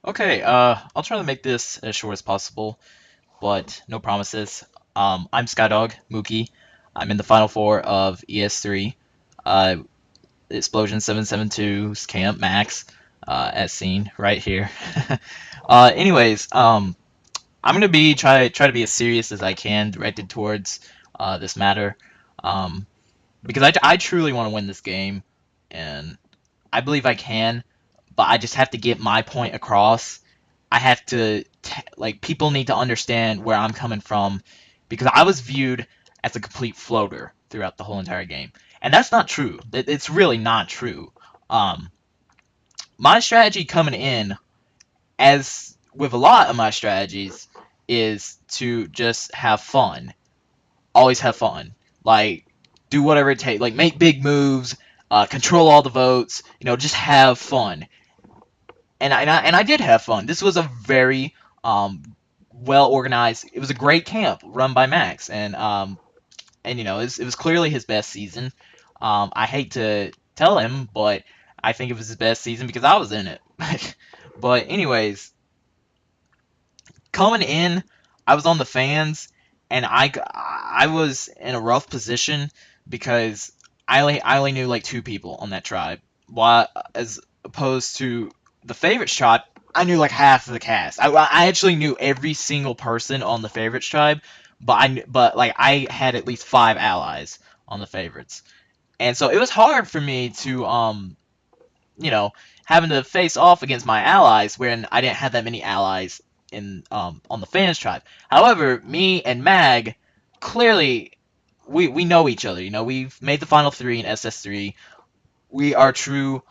Okay, I'll try to make this as short as possible, but no promises. I'm Skydog, Mookie. I'm in the final four of ES3. Uh, Explosion 772's Camp Max, as seen right here. Anyways, I'm gonna try to be as serious as I can, directed towards this matter, um, because I truly want to win this game, and I believe I can, but I just have to get my point across. I have to like people need to understand where I'm coming from because I was viewed as a complete floater throughout the whole entire game, and that's not true. It's really not true. Um, my strategy coming in, as with a lot of my strategies, is to just have fun. Always have fun. Like do whatever it takes. Like make big moves. Control all the votes. Just have fun. And I did have fun. This was a very well organized. It was a great camp run by Max, and it was clearly his best season. I hate to tell him, but I think it was his best season because I was in it. But anyways, coming in, I was on the fans, and I was in a rough position because I only knew like two people on that tribe, while as opposed to the favorites tribe, I knew like half of the cast. I actually knew every single person on the favorites tribe, but like I had at least five allies on the favorites, and so it was hard for me to you know, having to face off against my allies when I didn't have that many allies in on the fans tribe. However, me and Mag clearly we know each other. We've made the final three in SS3. We are true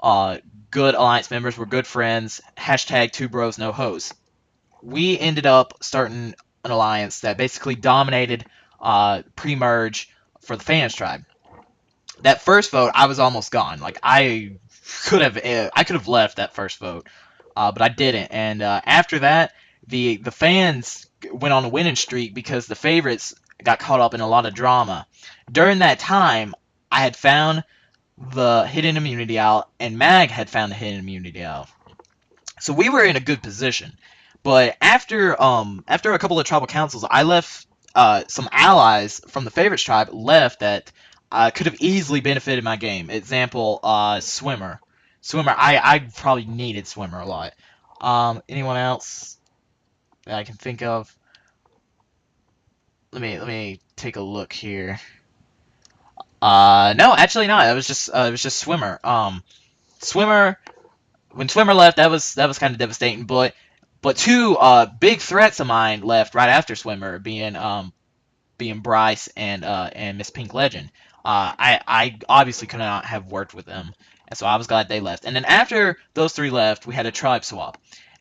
uh good alliance members. We're good friends. Hashtag two bros no hoes. We ended up starting an alliance that basically dominated pre-merge for the fans tribe. That first vote, I was almost gone. Like I could have left that first vote, but I didn't. And after that, the fans went on a winning streak because the favorites got caught up in a lot of drama. During that time, I had found the hidden immunity out, and Mag had found the hidden immunity out. So we were in a good position. But after a couple of tribal councils, I left some allies from the favorites tribe left that could have easily benefited my game. Example, Swimmer. Swimmer, I probably needed Swimmer a lot. Anyone else that I can think of? Let me take a look here. No, actually not. It was just Swimmer. Swimmer. When Swimmer left, that was kind of devastating. But two big threats of mine left right after Swimmer, being Bryce and Miss Pink Legend. I obviously could not have worked with them, and so I was glad they left. And then after those three left, we had a tribe swap,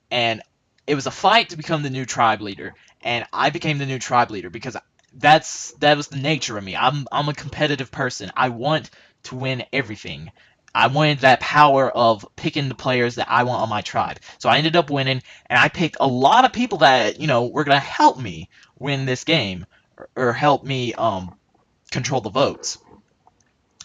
and it was a fight to become the new tribe leader. And I became the new tribe leader because that was the nature of me. I'm a competitive person. I want to win everything. I wanted that power of picking the players that I want on my tribe. So I ended up winning, and I picked a lot of people that were gonna help me win this game, or help me control the votes.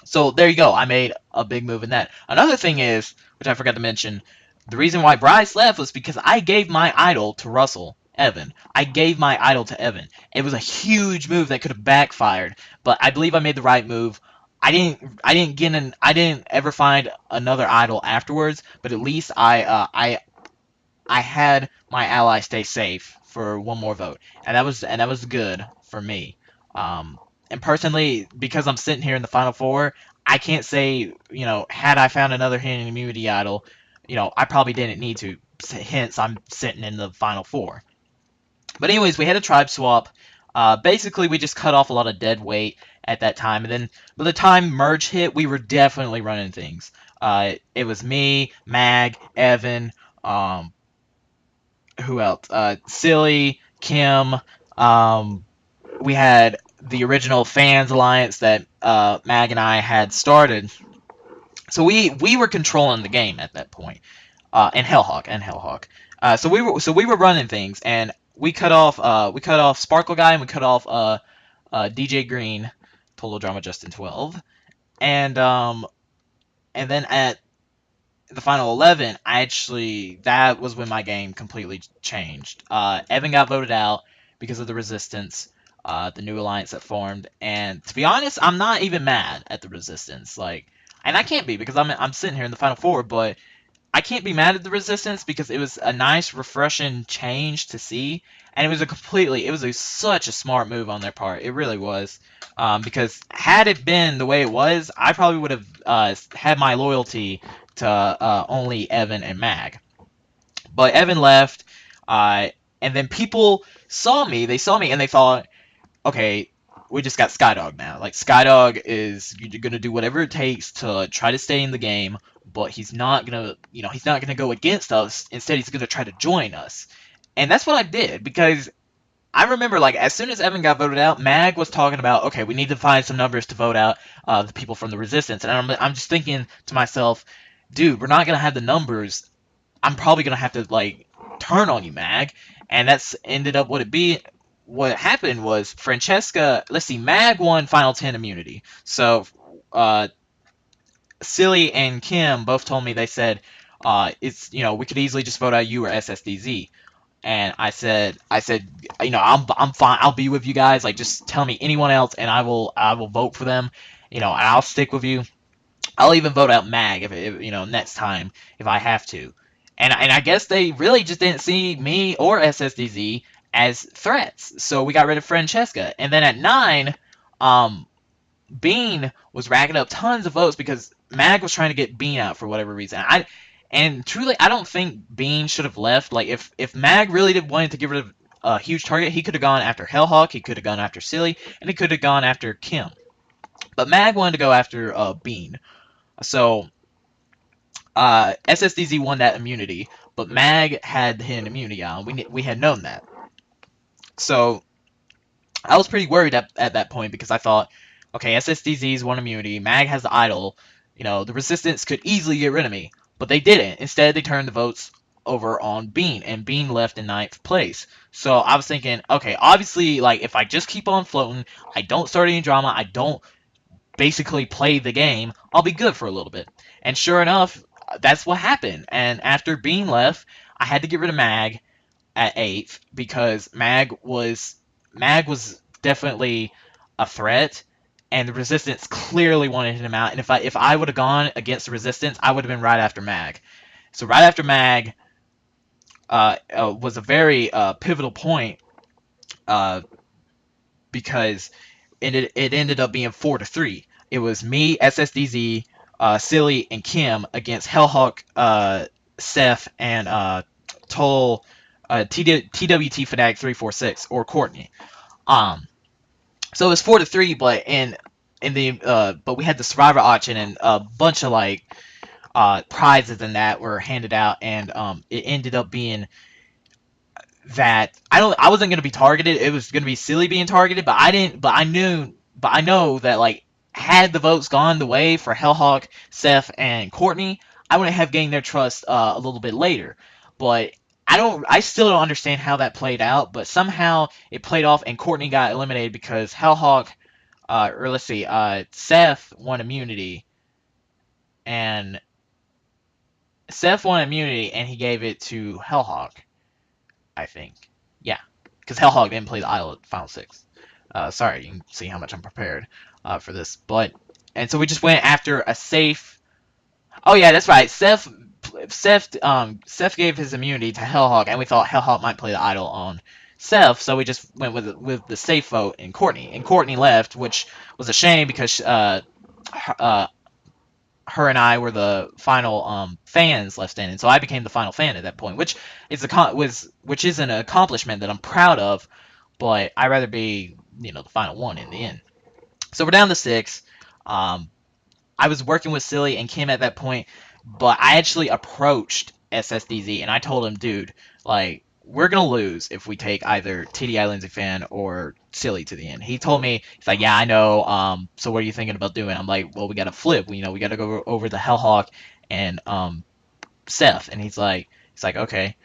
So there you go. I made a big move in that. Another thing is, which I forgot to mention, the reason why Bryce left was because I gave my idol to Russell Evan. I gave my idol to Evan. It was a huge move that could have backfired, but I believe I made the right move. I didn't ever find another idol afterwards, but at least I had my ally stay safe for one more vote, and that was good for me. And personally, because I'm sitting here in the final four, I can't say had I found another hidden immunity idol, I probably didn't need to. Hence, I'm sitting in the final four. But anyways, we had a tribe swap. Basically, we just cut off a lot of dead weight at that time, and then by the time merge hit, we were definitely running things. It was me, Mag, Evan, who else? Silly, Kim. We had the original fans alliance that Mag and I had started. So we were controlling the game at that point. And Hellhawk. So we were running things, and we cut off Sparkle Guy, and we cut off DJ Green, Total Drama Justin 12, and then the final 11, that was when my game completely changed. Evan got voted out because of the resistance, the new alliance that formed, and to be honest, I'm not even mad at the resistance. Like, and I can't be because I'm sitting here in the final four, but I can't be mad at the resistance because it was a nice, refreshing change to see, and it was such a smart move on their part. It really was, because had it been the way it was, I probably would have had my loyalty to only Evan and Mag. But Evan left, and then people saw me. They saw me and they thought, okay, we just got Skydog now. Like Skydog is gonna do whatever it takes to try to stay in the game, but he's not gonna, he's not gonna go against us. Instead, he's gonna try to join us, and that's what I did because I remember like as soon as Evan got voted out, Mag was talking about, okay, we need to find some numbers to vote out the people from the Resistance, and I'm just thinking to myself, dude, we're not gonna have the numbers. I'm probably gonna have to like turn on you, Mag, and that's ended up what it be. What happened was Francesca. Let's see, Mag won Final 10 immunity. So, Silly and Kim both told me, they said, it's, we could easily just vote out you or SSDZ. And I said, I'm fine. I'll be with you guys. Like, just tell me anyone else, and I will vote for them. And I'll stick with you. I'll even vote out Mag if next time if I have to. And I guess they really just didn't see me or SSDZ as threats. So we got rid of Francesca. And then at 9, Bean was racking up tons of votes because Mag was trying to get Bean out for whatever reason. And truly, I don't think Bean should have left. Like, if Mag really wanted to get rid of a huge target, he could have gone after Hellhawk, he could have gone after Silly, and he could have gone after Kim. But Mag wanted to go after Bean. So SSDZ won that immunity, but Mag had hidden immunity on. We had known that. So I was pretty worried at that point because I thought, okay, SSDZ's won immunity, Mag has the idol, the Resistance could easily get rid of me. But they didn't. Instead, they turned the votes over on Bean, and Bean left in 9th place. So I was thinking, okay, obviously, like, if I just keep on floating, I don't start any drama, I don't basically play the game, I'll be good for a little bit. And sure enough, that's what happened. And after Bean left, I had to get rid of Mag at 8th because Mag was definitely a threat, and the Resistance clearly wanted him out. And if I would have gone against the Resistance, I would have been right after Mag. So right after Mag was a very pivotal point because it ended up being 4-3. It was me, SSDZ, Silly, and Kim against Hellhawk, Seth, and Toll, TWT Fanatic 346 or Courtney. So it was 4-3, but but we had the Survivor auction and a bunch of like prizes and that were handed out, and it ended up being that I wasn't gonna be targeted. It was gonna be Silly being targeted, but I know that like had the votes gone the way for Hellhawk, Seth, and Courtney, I wouldn't have gained their trust a little bit later. But I still don't understand how that played out, but somehow it played off and Courtney got eliminated because Hellhawk, or let's see, Seth won immunity, and he gave it to Hellhawk, I think. Yeah, because Hellhawk didn't play the Isle at Final 6. Sorry, you can see how much I'm prepared for this. And so we just went after a safe. Oh yeah, that's right. Seth gave his immunity to Hellhawk, and we thought Hellhawk might play the idol on Seth, so we just went with the safe vote in Courtney. And Courtney left, which was a shame because her and I were the final fans left standing. So I became the final fan at that point, which is an accomplishment that I'm proud of, but I'd rather be the final one in the end. So we're down to 6. I was working with Silly and Kim at that point, but I actually approached SSDZ and I told him, dude, like, we're gonna lose if we take either TDI Lindsay Fan or Silly to the end. He told me, he's like, yeah, I know. So what are you thinking about doing? I'm like, well, we gotta flip. We gotta go over the Hellhawk and Seth. And he's like, okay.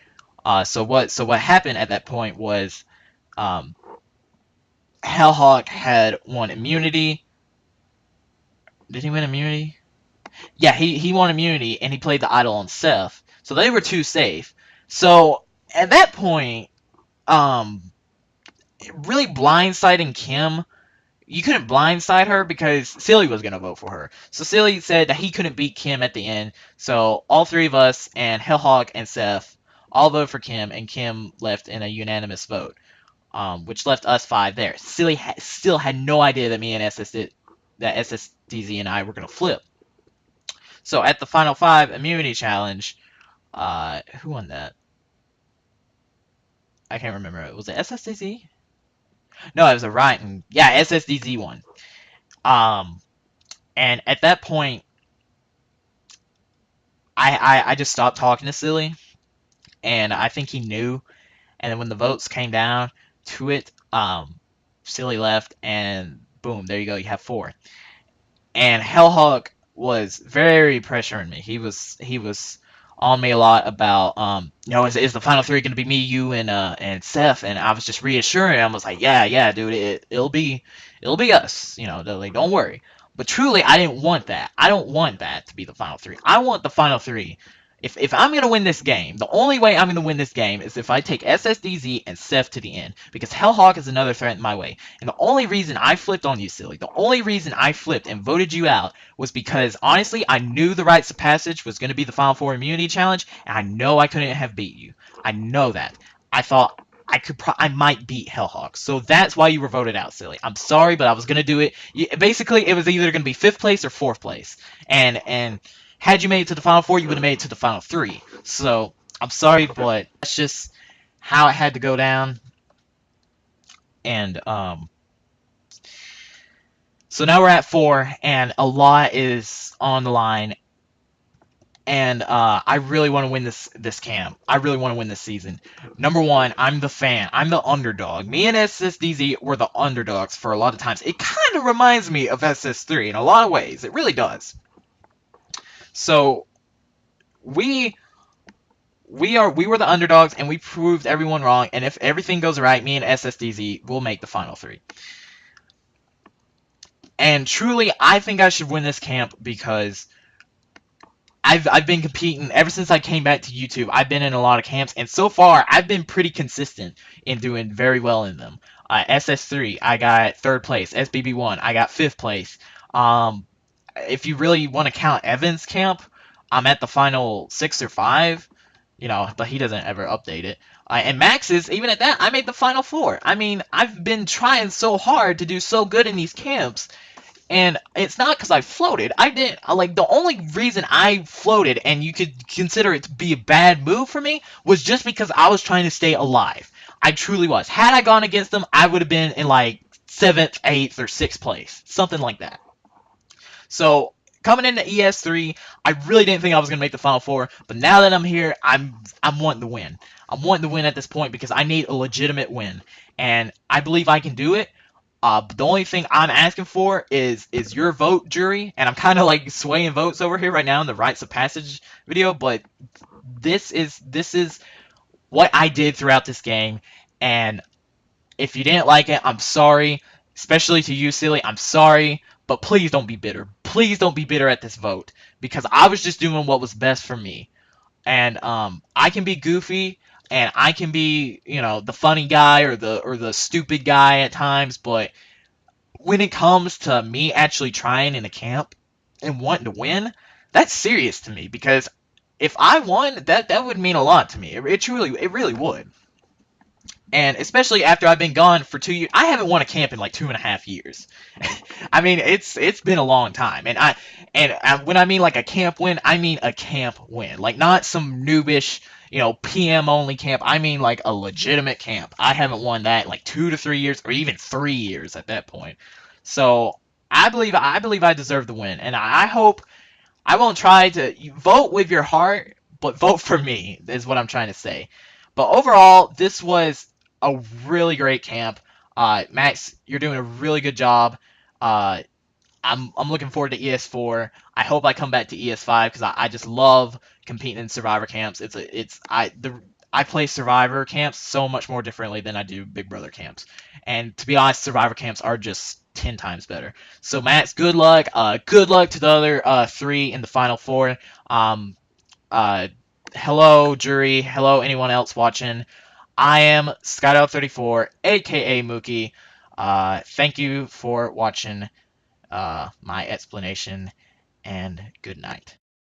So what happened at that point was, Hellhawk had won immunity. Did he win immunity? Yeah, he won immunity and he played the idol on Seth, so they were too safe. So at that point, um, really blindsiding Kim, you couldn't blindside her because Silly was gonna vote for her. So Silly said that he couldn't beat Kim at the end. So all three of us and Hellhawk and Seth all voted for Kim, and Kim left in a unanimous vote, which left us five there. Silly still had no idea that me and that SSDZ and I were gonna flip. So at the final five immunity challenge, who won that? I can't remember. Was it SSDZ? No, it was a Riot. Yeah, SSDZ won. Um, and at that point, I just stopped talking to Silly, and I think he knew. And then when the votes came down to it, Silly left, and boom, there you go. You have four. And Hellhawk was very pressuring me. He was on me a lot about is the final three going to be me, you, and Seth? And I was just reassuring him. I was like, yeah, dude, it'll be us. Like, don't worry. But truly, I didn't want that. I don't want that to be the final three. I want the final three. If I'm going to win this game, the only way I'm going to win this game is if I take SSDZ and Seth to the end, because Hellhawk is another threat in my way. And the only reason I flipped on you, Silly, the only reason I flipped and voted you out was because, honestly, I knew the Rites of Passage was going to be the Final Four immunity challenge, and I know I couldn't have beat you. I know that. I thought I might beat Hellhawk. So that's why you were voted out, Silly. I'm sorry, but I was going to do it. Basically, it was either going to be 5th place or 4th place. And had you made it to the Final Four, you would have made it to the Final Three. So, I'm sorry, but that's just how it had to go down. And, so now we're at 4, and a lot is on the line. And, I really want to win this camp. I really want to win this season. Number one, I'm the fan. I'm the underdog. Me and SSDZ were the underdogs for a lot of times. It kind of reminds me of SS3 in a lot of ways. It really does. So we were the underdogs, and we proved everyone wrong. And if everything goes right, me and SSDZ will make the final three. And truly, I think I should win this camp because I've been competing ever since I came back to YouTube. I've been in a lot of camps, and so far I've been pretty consistent in doing very well in them. SS3, I got 3rd place. SBB1, I got 5th place. If you really want to count Evan's camp, I'm at the final 6 or 5, but he doesn't ever update it. And Max's, even at that, I made the final 4. I mean, I've been trying so hard to do so good in these camps, and it's not because I floated. I didn't, the only reason I floated, and you could consider it to be a bad move for me, was just because I was trying to stay alive. I truly was. Had I gone against them, I would have been in, 7th, 8th, or 6th place. Something like that. So, coming into ES3, I really didn't think I was going to make the Final Four, but now that I'm here, I'm wanting to win. I'm wanting to win at this point because I need a legitimate win, and I believe I can do it. But the only thing I'm asking for is your vote, jury, and I'm kind of swaying votes over here right now in the Rites of Passage video, but this is what I did throughout this game, and if you didn't like it, I'm sorry, especially to you, Silly, I'm sorry, but please don't be bitter. Please don't be bitter at this vote, because I was just doing what was best for me. And I can be goofy, and I can be, the funny guy or the stupid guy at times, but when it comes to me actually trying in a camp and wanting to win, that's serious to me, because if I won, that would mean a lot to me. It really would. And especially after I've been gone for 2 years, I haven't won a camp in 2.5 years. I mean, it's been a long time, and when I mean a camp win, I mean a camp win, not some noobish, PM only camp. I mean a legitimate camp. I haven't won that in 2 to 3 years, or even 3 years at that point. So I believe I deserve the win, and I hope I won't try to vote with your heart, but vote for me is what I'm trying to say. But overall, this was a really great camp. Max, you're doing a really good job. I'm looking forward to ES4. I hope I come back to ES5 because I just love competing in Survivor camps. I play Survivor camps so much more differently than I do Big Brother camps. And to be honest, Survivor camps are just 10 times better. So Max, good luck. Good luck to the other 3 in the final 4. Uh, hello jury. Hello anyone else watching. I am Skydog34, aka Mookie. Thank you for watching my explanation, and good night.